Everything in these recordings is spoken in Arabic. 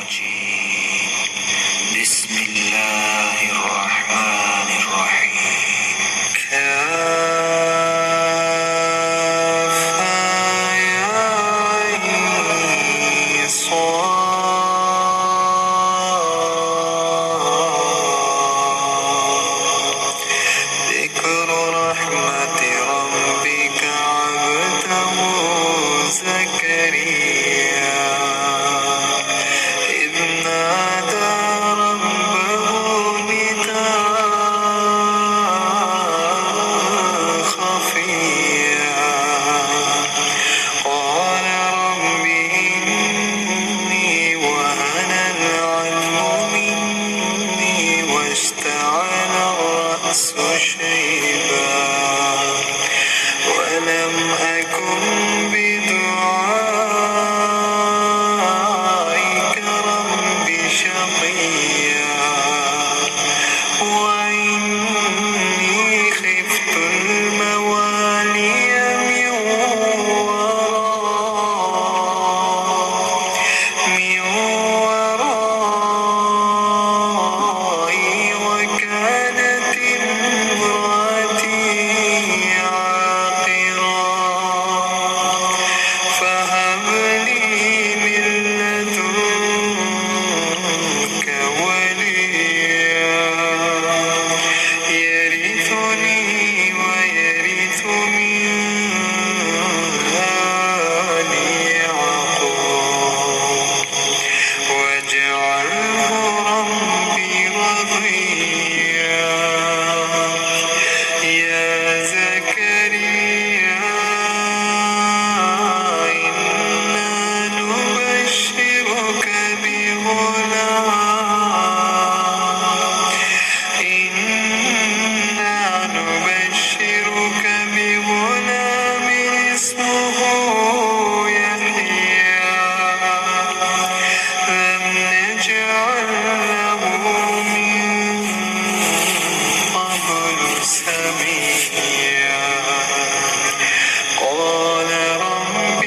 الرجيم. بسم الله الرحمن الرحيم. كافها يا عين صاد. ذكر رحمة ربك عبده زكريا إذ نادى ربه نداء خفيا قال رب إني وهن العظم مني واشتعل الرأس شيبا ولم أكن بدعائك رب شقيا وإني خفت الموالي من ورائي وكانت امرأتي عاقرا فهب لي من لدنك وليا يرثني ويرث من آل يعقوب واجعله ربي رضيا. يا زكريا إنا نبشرك بغلام اسمه يحيى لم نجعل له من قبل سميا قال رب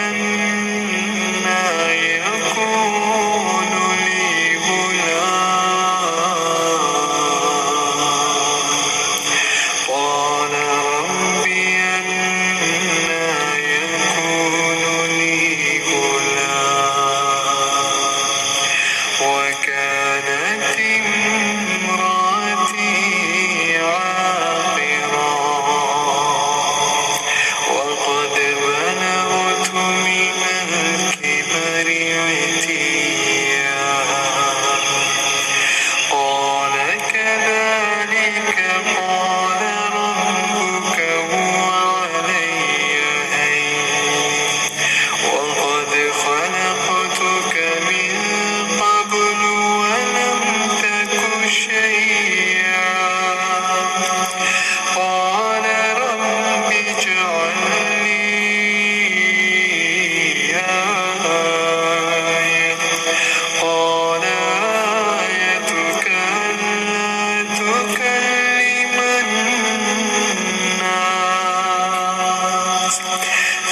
أنى يكون لي غلام قال رب أنى يكون لي غلام وكانت امرأتي عاقرا وقد بلغت من الكبر عتيا قال كذلك قال ربك هو علي هين وقد خلقتك من قبل ولم تك شيئا قال رب اجعل لي آية قال آيتك ألا تكلم الناس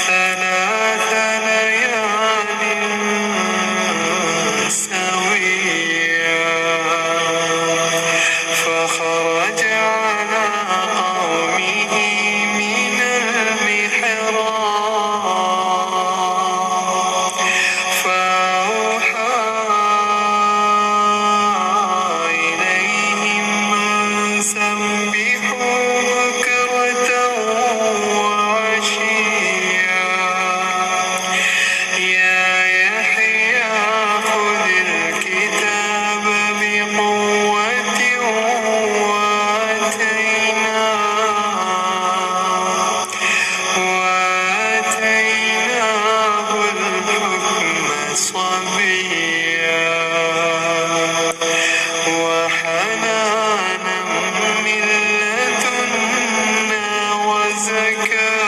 ثلاث ليال سويا فخرج على قومه من المحراب فأوحى إليهم أن سبحوا بكرة وعشيا يا يحيى خذ الكتاب بقوة وآتيناه الحكم صبيا وحنانا من لدنا وزكاة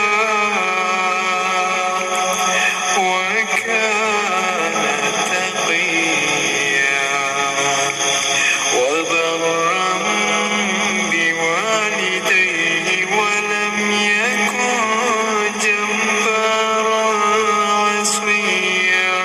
وكان تقيا وبرا بوالديه ولم يكن جبارا عصيا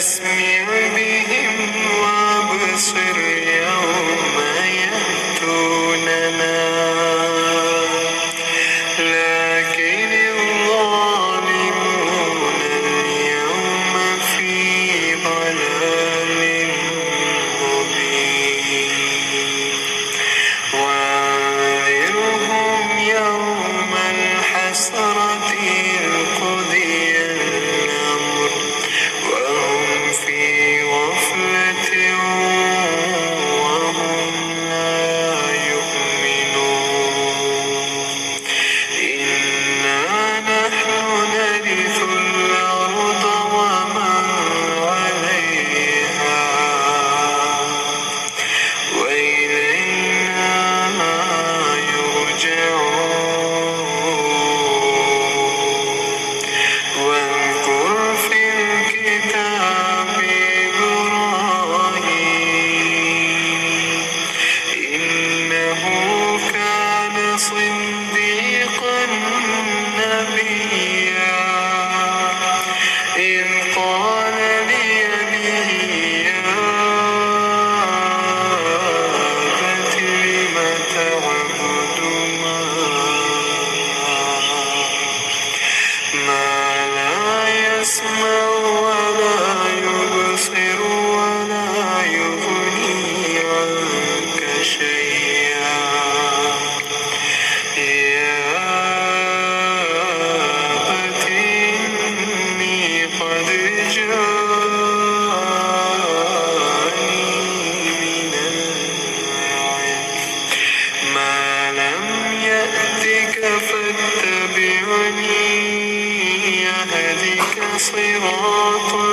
فأسمع بهم وأبصر يوم يأتوننا لكن الظالمون اليوم في ضلال مبين وأنذرهم يوم الحسرة إذ قضي الأمر وهم في غفلة وهم لا يؤمنون إنا نحن نرث الأرض ومن عليها وإلينا يرجعون واذكر في الكتاب إبراهيم إنه كان صديقا نبيا إذ قال لأبيه يا أبت لم تعبد ما لا يسمع ولا يبصر ولا يغني عنك شيئا يا أبت إني قد جاءني من العلم ما لم يأتك فاتبعني يهدك صراطا